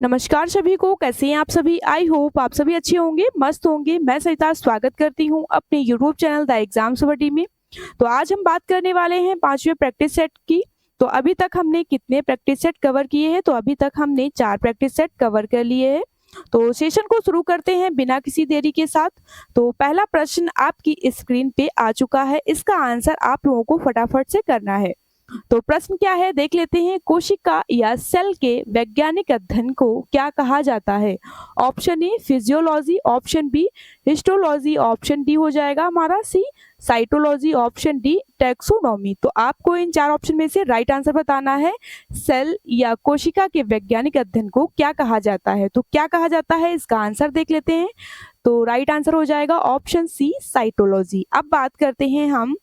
नमस्कार सभी को, कैसे हैं आप सभी। आई होप आप सभी अच्छे होंगे, मस्त होंगे। मैं सरिता स्वागत करती हूं अपने यूट्यूब चैनल द एग्जाम सवटी में। तो आज हम बात करने वाले हैं 5वें प्रैक्टिस सेट की। तो अभी तक हमने कितने प्रैक्टिस सेट कवर किए हैं? तो अभी तक हमने 4 प्रैक्टिस सेट कवर कर लिए हैं। तो सेशन को शुरू करते हैं बिना किसी देरी के साथ। तो पहला प्रश्न आपकी स्क्रीन पे आ चुका है, इसका आंसर आप लोगों को फटाफट से करना है। तो प्रश्न क्या है, देख लेते हैं। कोशिका या सेल के वैज्ञानिक अध्ययन को क्या कहा जाता है? Option A physiology, option B histology, option D हो जाएगा हमारा C cytology, option D taxonomy. तो आपको इन 4 ऑप्शन में से राइट आंसर बताना है। सेल या कोशिका के वैज्ञानिक अध्ययन को क्या कहा जाता है? तो क्या कहा जाता है, इसका आंसर देख लेते हैं। तो राइट आंसर हो जाएगा ऑप्शन सी साइटोलॉजी। अब बात करते हैं हम,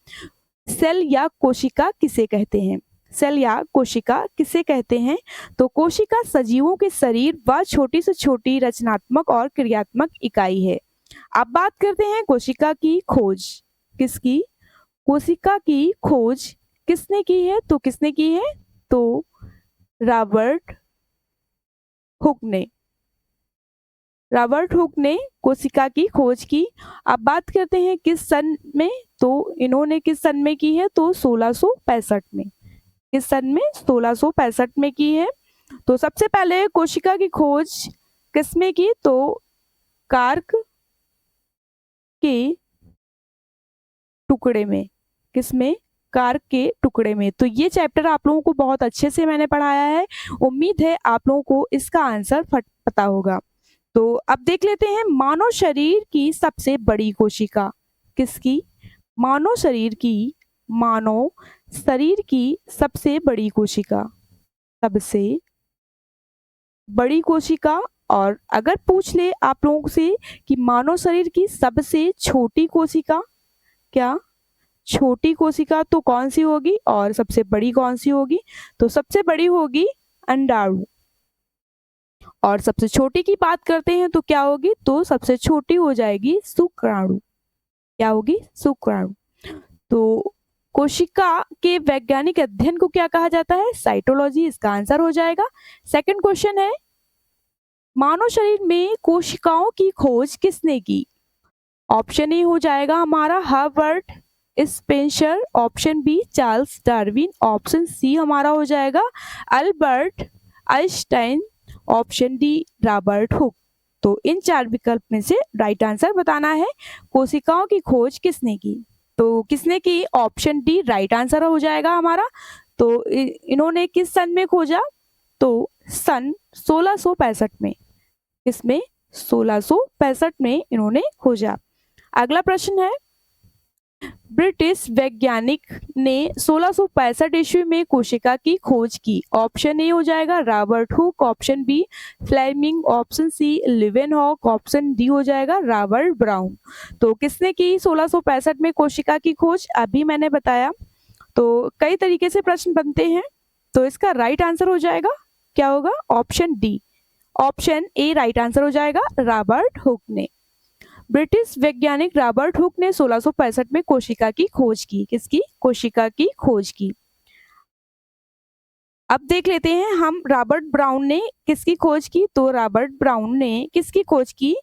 सेल या कोशिका किसे कहते हैं? सेल या कोशिका किसे कहते हैं? तो कोशिका सजीवों के शरीर व छोटी से छोटी रचनात्मक और क्रियात्मक इकाई है। अब बात करते हैं कोशिका की खोज किसकी? कोशिका की खोज किसने की है? तो किसने की है? तो रॉबर्ट हुक ने। रॉबर्ट हुक ने कोशिका की खोज की। अब बात करते हैं किस सन में? तो इन्होंने किस सन में की है? तो 1665 में। किस सन में? 1665 में की है। तो सबसे पहले कोशिका की खोज किसमें की? तो कार्क के टुकड़े में। किसमें? कार्क के टुकड़े में। तो ये चैप्टर आप लोगों को बहुत अच्छे से मैंने पढ़ाया है। उम्मीद है आप लोगों को इसका आंसर पता होगा। तो अब देख लेते हैं, मानव शरीर की सबसे बड़ी कोशिका किसकी? मानव शरीर की सबसे बड़ी कोशिका, सबसे बड़ी कोशिका। और अगर पूछ ले आप लोगों से कि मानव शरीर की सबसे छोटी कोशिका, क्या छोटी कोशिका तो कौन सी होगी और सबसे बड़ी कौन सी होगी? तो सबसे बड़ी होगी अंडाणु, और सबसे छोटी की बात करते हैं तो क्या होगी? तो सबसे छोटी हो जाएगी शुक्राणु। क्या होगी? शुक्राणु। तो कोशिका के वैज्ञानिक अध्ययन को क्या कहा जाता है? साइटोलॉजी, इसका आंसर हो जाएगा। सेकंड क्वेश्चन है, मानव शरीर में कोशिकाओं की खोज किसने की? ऑप्शन ए हो जाएगा हमारा Herbert Spencer, option B Charles Darwin, option C हमारा हो जाएगा Albert Einstein, option D Robert Hooke. तो इन 4 विकल्प में से राइट आंसर बताना है, कोशिकाओं की खोज किसने की? तो किसने की? ऑप्शन डी राइट आंसर हो जाएगा हमारा। तो इन्होंने किस सन में खोजा? तो सन 1665 में। किसमें? 1665 में इन्होंने खोजा। अगला प्रश्न है, ब्रिटिश वैज्ञानिक ने 1665 ईस्वी में कोशिका की खोज की। ऑप्शन ए हो जाएगा Robert Hooke, option B Fleming, option C Leeuwenhoek, option D हो जाएगा रॉबर्ट ब्राउन। तो किसने की 1665 में कोशिका की खोज? अभी मैंने बताया। तो कई तरीके से प्रश्न बनते हैं, तो इसका राइट आंसर हो जाएगा, क्या होगा? Option D, option A right answer हो जाएगा, रॉबर्ट हुक ने। ब्रिटिश वैज्ञानिक रॉबर्ट हुक ने 1665 में कोशिका की खोज की। किसकी? कोशिका की खोज की। अब देख लेते हैं हम, रॉबर्ट ब्राउन ने किसकी खोज की? तो रॉबर्ट ब्राउन ने किसकी खोज की?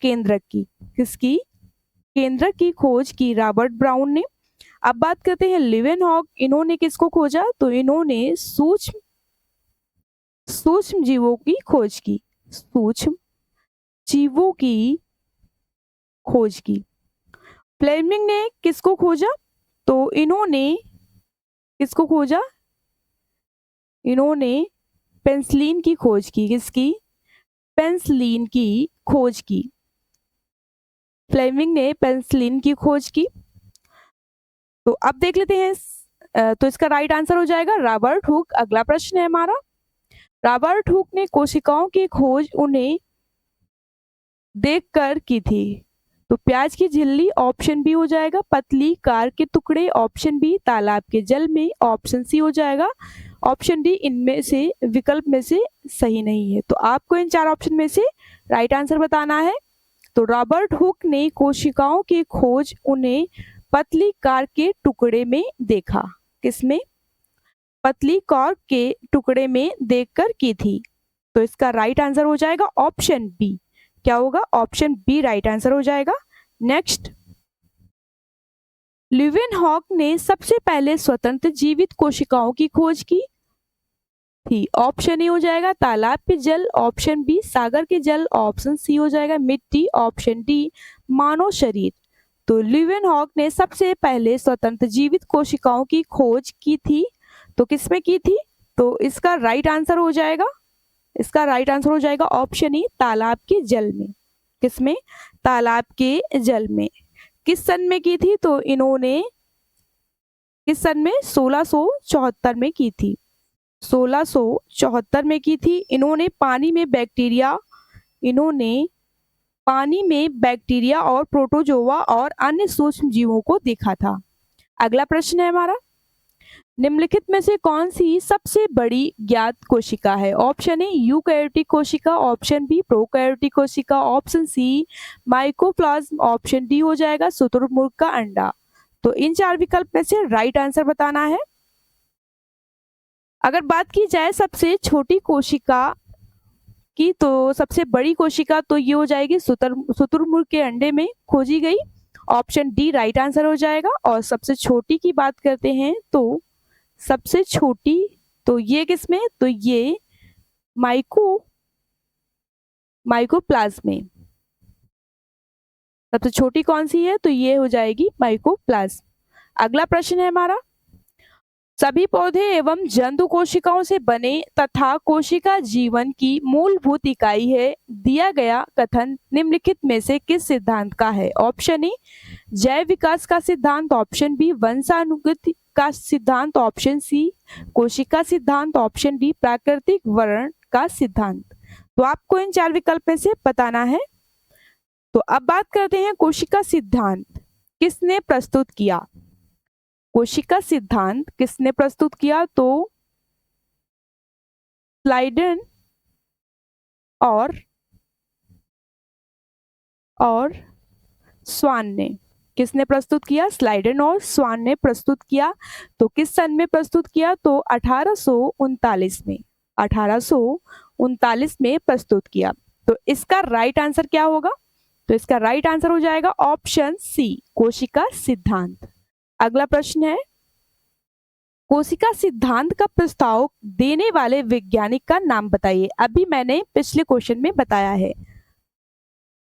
केंद्रक की। किसकी? केंद्रक की खोज की रॉबर्ट ब्राउन ने। अब बात करते हैं लिवेनहॉक, इन्होंने किसको खोजा? तो इन्होंने सूक्ष्म सूक्ष्म जीवों की खोज की। सूक्ष्म जीवों की खोज की। फ्लेमिंग ने किसको खोजा? तो इन्होंने किसको खोजा? इन्होंने पेंसिलिन की खोज की। किसकी? पेंसिलिन की खोज की। फ्लेमिंग ने पेंसिलिन की खोज की। तो अब देख लेते हैं, तो इसका राइट आंसर हो जाएगा रॉबर्ट हुक। अगला प्रश्न है हमारा, रॉबर्ट हुक ने कोशिकाओं की खोज उन्हें देखकर की थी। तो प्याज की झिल्ली, ऑप्शन बी हो जाएगा पतली कार के टुकड़े, ऑप्शन बी तालाब के जल में, ऑप्शन सी हो जाएगा ऑप्शन डी इनमें से विकल्प में से सही नहीं है। तो आपको इन 4 ऑप्शन में से राइट आंसर बताना है। तो रॉबर्ट हुक ने कोशिकाओं की खोज उन्हें पतली कार के टुकड़े में देखा। किसमें? पतली कॉर्क के टुकड़े में देखकर की थी। तो इसका राइट आंसर हो जाएगा ऑप्शन बी। क्या होगा? ऑप्शन बी राइट आंसर हो जाएगा। नेक्स्ट, ल्यूवेनहॉक ने सबसे पहले स्वतंत्र जीवित कोशिकाओं की खोज की थी। ऑप्शन ए हो जाएगा तालाब के जल, ऑप्शन बी सागर के जल, ऑप्शन सी हो जाएगा मिट्टी, ऑप्शन डी मानव शरीर। तो ल्यूवेनहॉक ने सबसे पहले स्वतंत्र जीवित कोशिकाओं की खोज की थी, तो किसमें की थी? तो इसका राइट आंसर हो जाएगा, इसका राइट आंसर हो जाएगा ऑप्शन ई तालाब के जल में। किसमें? तालाब के जल में। किस सन में की थी? तो इन्होंने किस सन में? 1674 में की थी। 1674 में की थी। इन्होंने पानी में बैक्टीरिया और प्रोटोजोआ और अन्य सूक्ष्म जीवों को देखा था। अगला प्रश्न है हमारा, निम्नलिखित में से कौन सी सबसे बड़ी ज्ञात कोशिका है? ऑप्शन ए यूकैरियोटिक कोशिका, ऑप्शन बी प्रोकैरियोटिक कोशिका, option C mycoplasma, option D हो जाएगा शुतुरमुर्ग का अंडा। तो इन चार विकल्प में से राइट आंसर बताना है। अगर बात की जाए सबसे छोटी कोशिका की, तो सबसे बड़ी कोशिका तो ये हो जाएगी शुतुरमुर्ग के अंडे में खोजी गई। ऑप्शन डी राइट आंसर हो जाएगा। और सबसे छोटी की बात करते हैं तो सबसे छोटी तो ये किसमें? तो ये माइकोप्लाज्म में। सबसे छोटी कौन सी है? तो ये हो जाएगी माइकोप्लाज्म। अगला प्रश्न है हमारा, सभी पौधे एवं जंतु कोशिकाओं से बने तथा कोशिका जीवन की मूलभूत इकाई है। दिया गया कथन निम्नलिखित में से किस सिद्धांत का है? ऑप्शन ए जैव विकास का सिद्धांत, ऑप्शन बी वंशानुगति का सिद्धांत, ऑप्शन सी कोशिका सिद्धांत, ऑप्शन डी प्राकृतिक वर्ण का सिद्धांत। तो आपको इन चार विकल्प में से बताना है। तो अब बात करते हैं कोशिका सिद्धांत किसने प्रस्तुत किया? कोशिका सिद्धांत किसने प्रस्तुत किया? तो स्लाइडन और स्वान ने। किसने प्रस्तुत किया? स्लाइडन और स्वान ने प्रस्तुत किया। तो किस सन में प्रस्तुत किया? तो 1839 में। 1839 में प्रस्तुत किया। तो इसका राइट आंसर क्या होगा? तो इसका राइट आंसर हो जाएगा ऑप्शन सी कोशिका सिद्धांत। अगला प्रश्न है, कोशिका सिद्धांत का प्रस्ताव देने वाले वैज्ञानिक का नाम बताइए। अभी मैंने पिछले क्वेश्चन में बताया है।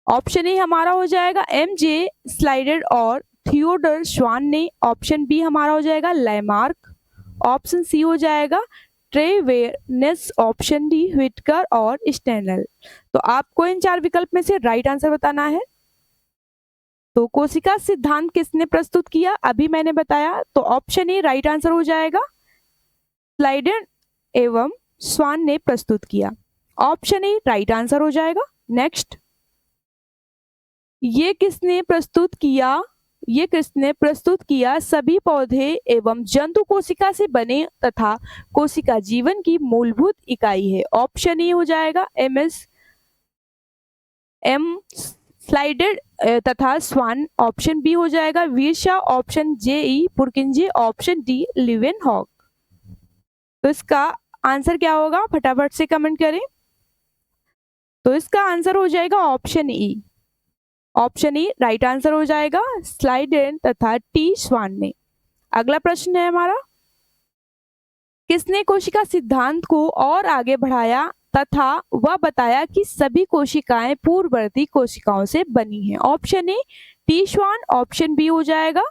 ऑप्शन ए हमारा हो जाएगा एम.जे. स्लाइडर और थियोडर स्वान ने, ऑप्शन बी हमारा हो जाएगा लैमार्क, ऑप्शन सी हो जाएगा ट्रेवेर्नेस, ऑप्शन डी व्हिटकर और स्टेनल। तो आपको इन चार विकल्प में से राइट आंसर बताना है। तो कोशिका सिद्धांत किसने प्रस्तुत किया? अभी मैंने बताया। तो ऑप्शन ए राइट आंसर हो जाएगा स्लाइडर एवं स्वान ने प्रस्तुत किया। ऑप्शन ए राइट आंसर हो जाएगा। नेक्स्ट, ये किसने प्रस्तुत किया? सभी पौधे एवं जंतु कोशिका से बने तथा कोशिका जीवन की मूलभूत इकाई है। ऑप्शन ए हो जाएगा एम स्लाइडर तथा स्वान, ऑप्शन बी हो जाएगा वीरशा, ऑप्शन जे पुरकिंजे, ऑप्शन डी ल्यूवेनहॉक। तो इसका आंसर क्या होगा? फटाफट से कमेंट करें। तो इसका आंसर हो जाएगा option E. Option E right answer हो जाएगा स्लाइडर तथा टी स्वान ने। अगला प्रश्न है हमारा, किसने कोशिका सिद्धांत को और आगे बढ़ाया तथा वह बताया कि सभी कोशिकाएं पूर्ववर्ती कोशिकाओं से बनी हैं? Option A T Schwann, option B हो जाएगा,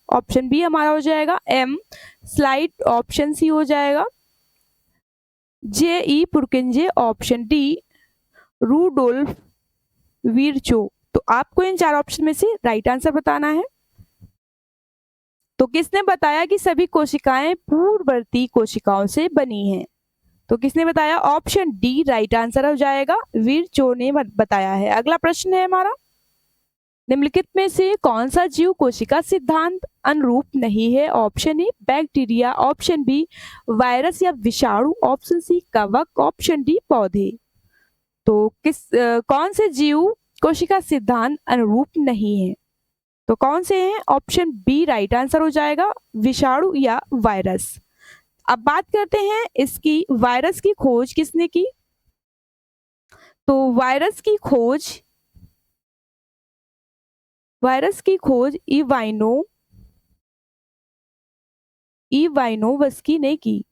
ऑप्शन बी हमारा हो जाएगा एम स्लाइड, ऑप्शन सी हो जाएगा जे पुरकिंजे, ऑप्शन डी रूडोल्फ वीरचो। तो आपको इन चार ऑप्शन में से राइट आंसर बताना है। तो किसने बताया कि सभी कोशिकाएं पूर्ववर्ती कोशिकाओं से बनी हैं? तो किसने बताया? ऑप्शन डी राइट आंसर हो जाएगा वीरचो ने बताया है। अगला प्रश्न है हमारा, निम्नलिखित में से कौन सा जीव कोशिका सिद्धांत अनुरूप नहीं है? Option A bacteria, option B virus या विषाणु, ऑप्शन सी कवक, ऑप्शन डी पौधे। तो कौन से जीव कोशिका सिद्धांत अनुरूप नहीं है? तो कौन से हैं? ऑप्शन बी राइट आंसर हो जाएगा विषाणु या वायरस। अब बात करते हैं इसकी वायरस की खोज किसने की? तो वायरस की खोज इवाइनोवस्की ने की।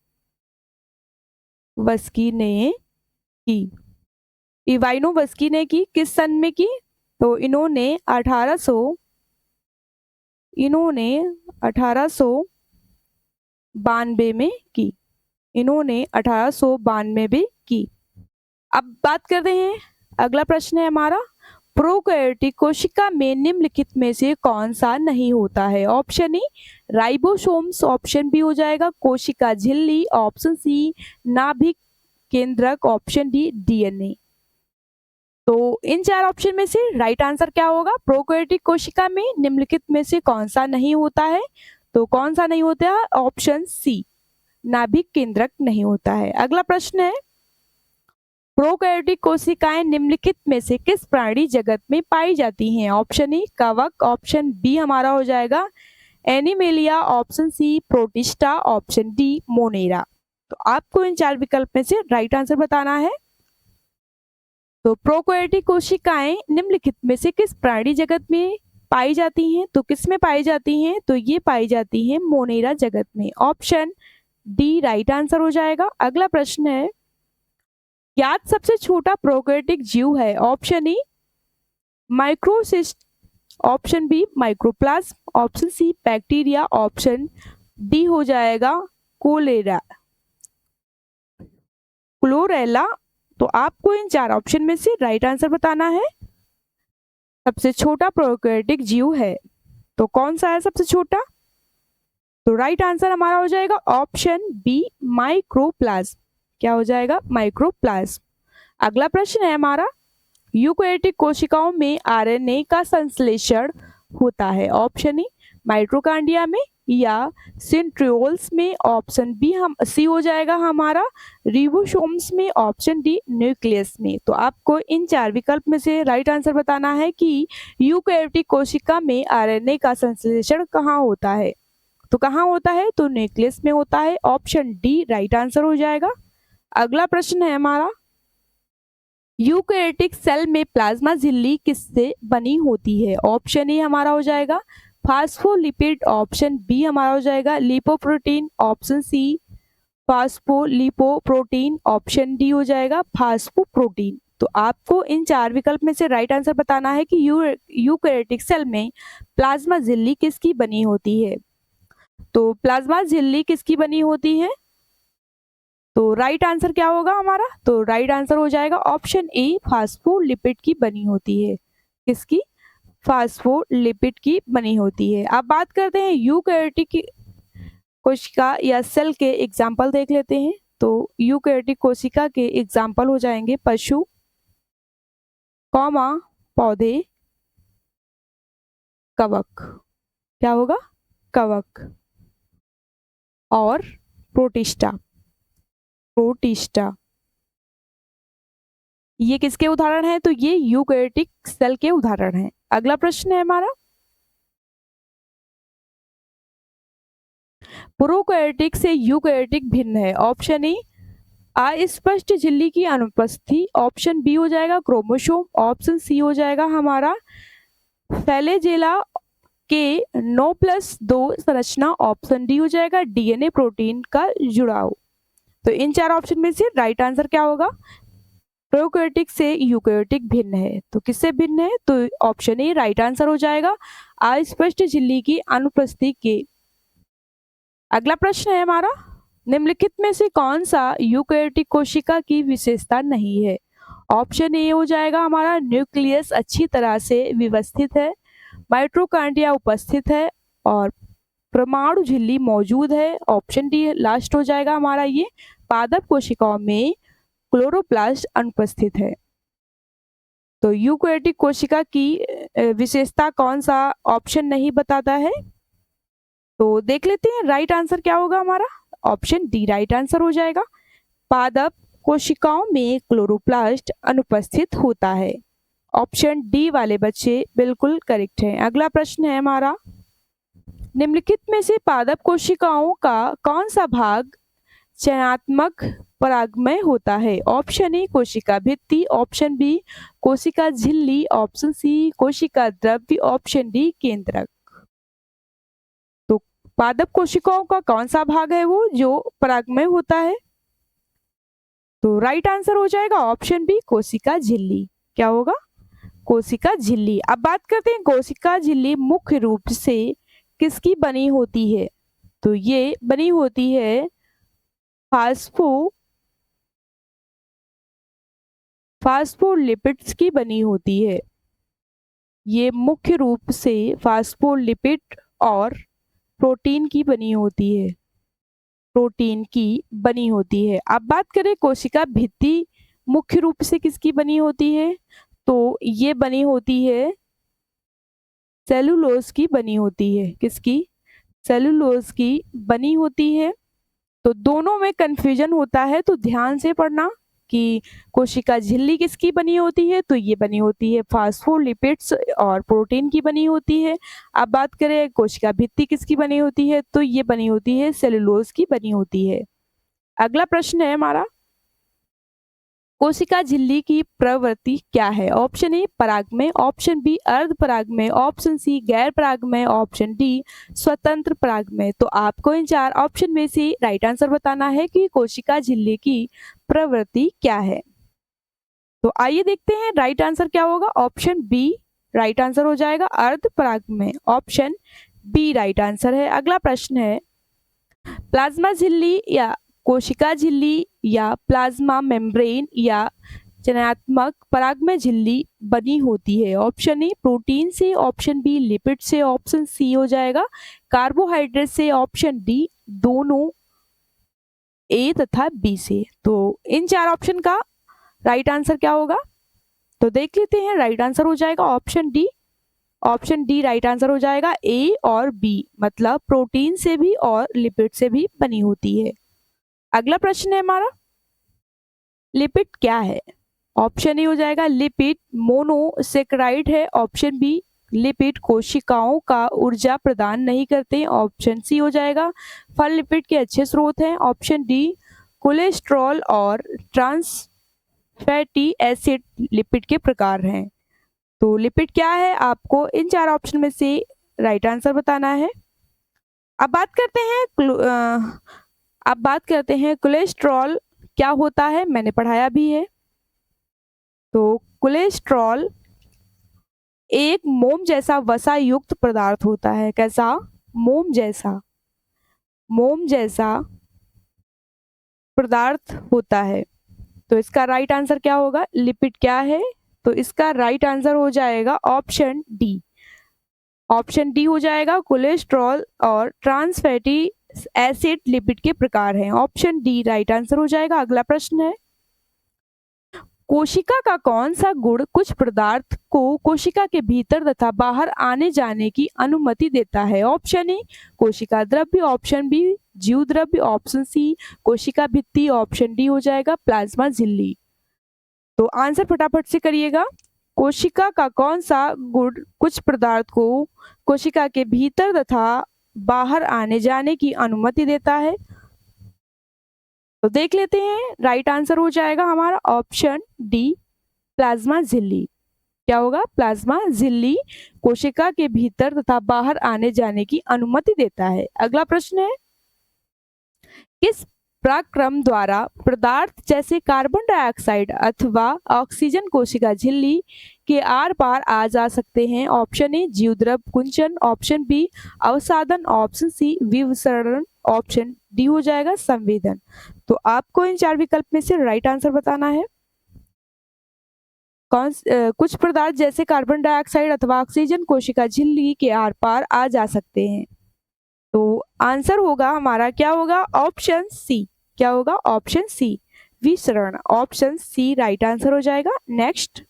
इवाइनोवस्की ने की किस सन में की? तो इन्होंने 1892 में की। इन्होंने 1892 में की। अब बात करते हैं, अगला प्रश्न है हमारा, प्रोकैरियोटिक कोशिका में निम्नलिखित में से कौन सा नहीं होता है? Option E ribosomes, option B हो जाएगा कोशिका झिल्ली, ऑप्शन सी नाभिक केंद्रक, ऑप्शन डी डीएनए। तो इन चार ऑप्शन में से राइट आंसर क्या होगा? प्रोकैरियोटिक कोशिका में निम्नलिखित में से कौन सा नहीं होता है? तो कौन सा नहीं होता है? ऑप्शन सी नाभिक केंद्रक नहीं होता है। अगला प्रश्न है, प्रोकैरियोटिक कोशिकाएं निम्नलिखित में से किस प्राणी जगत में पाई जाती हैं? ऑप्शन ई कवक, ऑप्शन बी हमारा हो जाएगा Animalia, option C Protista, option D Monera. तो आपको इन चार विकल्प में से राइट आंसर बताना है। तो प्रोकैरियोटिक कोशिकाएं निम्नलिखित में से किस प्राणी जगत में पाई जाती हैं? तो किस में पाई जाती हैं? तो ये पाई जाती हैं मोनेरा जगत में, ऑप्शन डी राइट आंसर हो जाएगा। अगला प्रश्न है, ज्ञात सबसे छोटा प्रोकैरियोटिक जीव है? Option E microcyst, option B microplasm, option C bacteria, option D हो जाएगा क्लोरेला। तो आपको इन चार ऑप्शन में से राइट आंसर बताना है। सबसे छोटा प्रोकैरियोटिक जीव है तो कौन सा है सबसे छोटा? तो राइट आंसर हमारा हो जाएगा ऑप्शन बी माइक्रोप्लाज्म। क्या हो जाएगा? माइक्रोप्लाज्म। अगला प्रश्न है हमारा, यूकैरियोटिक कोशिकाओं में आरएनए का संश्लेषण होता है? ऑप्शन ई माइटोकॉन्ड्रिया में या सेंट्रियोल्स में, ऑप्शन बी सी हो जाएगा हमारा रिबोसोम्स में, ऑप्शन डी न्यूक्लियस में। तो आपको इन चार विकल्प में से राइट आंसर बताना है कि यूकैरियोटिक कोशिका में आरएनए का संश्लेषण कहाँ होता है? तो कहाँ होता है? तो न्यूक्लियस में होता है, ऑप्शन डी राइट आंसर हो जाएगा। अगला प्रश्न है हमारा, यूकैरियोटिक सेल में प्लाज्मा झिल्ली किससे बनी होती है? ऑप्शन ए हमारा हो जाएगा फास्फोलिपिड, ऑप्शन बी हमारा हो जाएगा lipoprotein, option C phospholipoprotein, option D हो जाएगा फास्फोप्रोटीन। तो आपको इन चार विकल्प में से राइट आंसर बताना है कि यूकैरियोटिक सेल में प्लाज्मा झिल्ली किसकी बनी होती है? तो प्लाज्मा झिल्ली किसकी बनी होती है? तो राइट आंसर क्या होगा हमारा? तो राइट आंसर हो जाएगा ऑप्शन ए फास्फोलिपिड की बनी होती है। किसकी? फास्फोलिपिड की बनी होती है। अब बात करते हैं यूकैरियोटिक कोशिका या सेल के एग्जाम्पल देख लेते हैं। तो यूकैरियोटिक कोशिका के एग्जाम्पल हो जाएंगे पशु, पौधे, कवक। क्या होगा? कवक और प्रोटिस्टा। ये किसके उदाहरण हैं? तो ये यूकैरियोटिक सेल के उदाहरण हैं। अगला प्रश्न है हमारा, प्रोकैरियोटिक से यूकैरियोटिक भिन्न है? ऑप्शन ए अस्पष्ट झिल्ली की अनुपस्थिति, ऑप्शन बी हो जाएगा क्रोमोसोम, ऑप्शन सी हो जाएगा हमारा फ्लैजेला के 9+2 संरचना, ऑप्शन डी हो जाएगा डीएनए प्रोटीन का जुड़ाव। तो इन चार ऑप्शन में से राइट आंसर क्या होगा? प्रोकैरियोटिक से यूकैरियोटिक भिन्न है। तो किससे भिन्न है? तो ऑप्शन ए राइट आंसर हो जाएगा अस्पष्ट झिल्ली की अनुपस्थिति के। अगला प्रश्न है हमारा, निम्नलिखित में से कौन सा यूकैरियोटिक कोशिका की विशेषता नहीं है? ऑप्शन ए हो जाएगा हमारा न्यूक्लियस अच्छी तरह से व्यवस्थित है, माइटोकॉन्ड्रिया उपस्थित है और परमाणु झिल्ली मौजूद है, ऑप्शन डी लास्ट हो जाएगा हमारा ये पादप कोशिकाओं में क्लोरोप्लास्ट अनुपस्थित है। तो यूकैरियोटिक कोशिका की विशेषता कौन सा ऑप्शन नहीं बताता है? तो देख लेते हैं राइट आंसर क्या होगा हमारा। ऑप्शन डी राइट आंसर हो जाएगा, पादप कोशिकाओं में क्लोरोप्लास्ट अनुपस्थित होता है। ऑप्शन डी वाले बच्चे बिल्कुल करेक्ट हैं। अगला प्रश्न है हमारा, निम्नलिखित में से पादप कोशिकाओं का कौन सा भाग चयनात्मक परागमय होता है? ऑप्शन ए कोशिका भित्ति, ऑप्शन बी कोशिका झिल्ली, ऑप्शन सी कोशिका द्रव्य, ऑप्शन डी केंद्रक। तो पादप कोशिकाओं का कौन सा भाग है वो जो परागमय होता है? तो राइट आंसर हो जाएगा ऑप्शन बी कोशिका झिल्ली। क्या होगा? कोशिका झिल्ली। अब बात करते हैं कोशिका झिल्ली मुख्य रूप से किसकी बनी होती है? तो ये बनी होती है फास्फोलिपिड्स की बनी होती है। ये मुख्य रूप से फास्फोलिपिड और प्रोटीन की बनी होती है, प्रोटीन की बनी होती है। अब बात करें कोशिका भित्ति मुख्य रूप से किसकी बनी होती है? तो ये बनी होती है सेलुलोज की बनी होती है। किसकी? सेलुलोज की बनी होती है। तो दोनों में कंफ्यूजन होता है, तो ध्यान से पढ़ना कि कोशिका झिल्ली किसकी बनी होती है? तो ये बनी होती है फास्फोलिपिड्स और प्रोटीन की बनी होती है। अब बात करें कोशिका भित्ति किसकी बनी होती है? तो ये बनी होती है सेलुलोज की बनी होती है। अगला प्रश्न है हमारा, कोशिका झिल्ली की प्रवृत्ति क्या है? ऑप्शन ए परागमय, ऑप्शन बी अर्ध परागमय, ऑप्शन सी गैर परागमय, ऑप्शन डी स्वतंत्र परागमय। तो आपको इन चार ऑप्शन में से राइट आंसर बताना है कि कोशिका झिल्ली की प्रवृत्ति क्या है। तो आइए देखते हैं राइट आंसर क्या होगा। ऑप्शन बी राइट आंसर हो जाएगा, अर्ध परागमय। ऑप्शन बी राइट आंसर है। अगला प्रश्न है, प्लाज्मा झिल्ली या कोशिका झिल्ली या प्लाज्मा मेम्ब्रेन या चयनात्मक परागमय झिल्ली बनी होती है? ऑप्शन ए प्रोटीन से, ऑप्शन बी लिपिड से, ऑप्शन सी हो जाएगा कार्बोहाइड्रेट से, ऑप्शन डी दोनों ए तथा बी से। तो इन चार ऑप्शन का राइट आंसर क्या होगा? तो देख लेते हैं। राइट आंसर हो जाएगा option D. Option D right answer हो जाएगा। ए और बी मतलब प्रोटीन से भी और लिपिड से भी बनी होती है। अगला प्रश्न है हमारा, लिपिड क्या है? ऑप्शन ए हो जाएगा लिपिड मोनोसेकेराइड है, ऑप्शन बी लिपिड कोशिकाओं का ऊर्जा प्रदान नहीं करते, ऑप्शन सी हो जाएगा फल लिपिड के अच्छे स्रोत हैं, ऑप्शन डी कोलेस्ट्रॉल और ट्रांस फैटी एसिड लिपिड के प्रकार हैं। तो लिपिड क्या है? आपको इन चार ऑप्शन में से राइट आंसर बताना है। अब बात करते हैं कोलेस्ट्रॉल क्या होता है, मैंने पढ़ाया भी है। तो कोलेस्ट्रॉल एक मोम जैसा वसा युक्त पदार्थ होता है। कैसा? मोम जैसा पदार्थ होता है। तो इसका राइट आंसर क्या होगा? लिपिड क्या है? तो इसका राइट आंसर हो जाएगा ऑप्शन डी। ऑप्शन डी हो जाएगा कोलेस्ट्रॉल और ट्रांस फैटी एसिड लिपिड के प्रकार हैं। ऑप्शन डी राइट आंसर हो जाएगा। अगला प्रश्न है, कोशिका का कौन सा गुण कुछ पदार्थ को कोशिका के भीतर तथा बाहर आने जाने की अनुमति देता है? ऑप्शन ए कोशिका द्रव्य, ऑप्शन बी जीव द्रव्य, ऑप्शन सी कोशिका भित्ति, ऑप्शन डी हो जाएगा प्लाज्मा झिल्ली। तो आंसर फटाफट से करिएगा। कोशिका का कौन सा गुण कुछ पदार्थ को कोशिका के भीतर तथा बाहर आने जाने की अनुमति देता है? तो देख लेते हैं। राइट आंसर हो जाएगा हमारा ऑप्शन डी प्लाज्मा झिल्ली। क्या होगा? प्लाज्मा झिल्ली कोशिका के भीतर तथा बाहर आने जाने की अनुमति देता है। अगला प्रश्न है, किस पराक्रम द्वारा पदार्थ जैसे कार्बन डाइऑक्साइड अथवा ऑक्सीजन कोशिका झिल्ली के आर पार आ जा सकते हैं? ऑप्शन ए जीवद्रव कुंचन, ऑप्शन बी अवसादन, ऑप्शन सी विसरण, ऑप्शन डी हो जाएगा संवेदन। तो आपको इन चार विकल्प में से राइट आंसर बताना है। कुछ पदार्थ जैसे कार्बन डाइऑक्साइड अथवा ऑक्सीजन कोशिका झिल्ली के आर पार आ जा सकते हैं। तो आंसर होगा हमारा क्या होगा? Option C. क्या होगा? ऑप्शन सी विसरण। ऑप्शन सी राइट आंसर हो जाएगा। नेक्स्ट,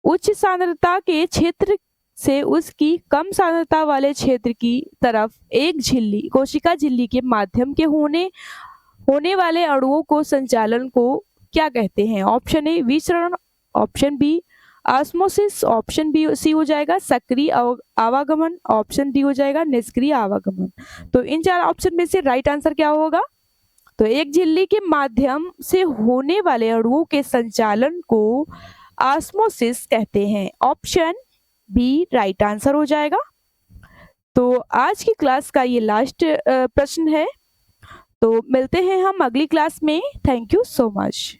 उच्च सांद्रता के क्षेत्र से उसकी कम सांद्रता वाले क्षेत्र की तरफ एक झिल्ली कोशिका झिल्ली के माध्यम के होने वाले अणुओं को संचालन को क्या कहते हैं? ऑप्शन ए विसरण, option B osmosis, option B C हो जाएगा सक्रिय आवागमन, ऑप्शन डी हो जाएगा निष्क्रिय आवागमन। तो इन चार ऑप्शन में से राइट आंसर क्या होगा? तो एक झिल्ली के माध्यम से होने वाले अणुओं के संचालन को ऑस्मोसिस कहते हैं। ऑप्शन बी राइट आंसर हो जाएगा। तो आज की क्लास का ये लास्ट प्रश्न है। तो मिलते हैं हम अगली क्लास में। Thank you so much.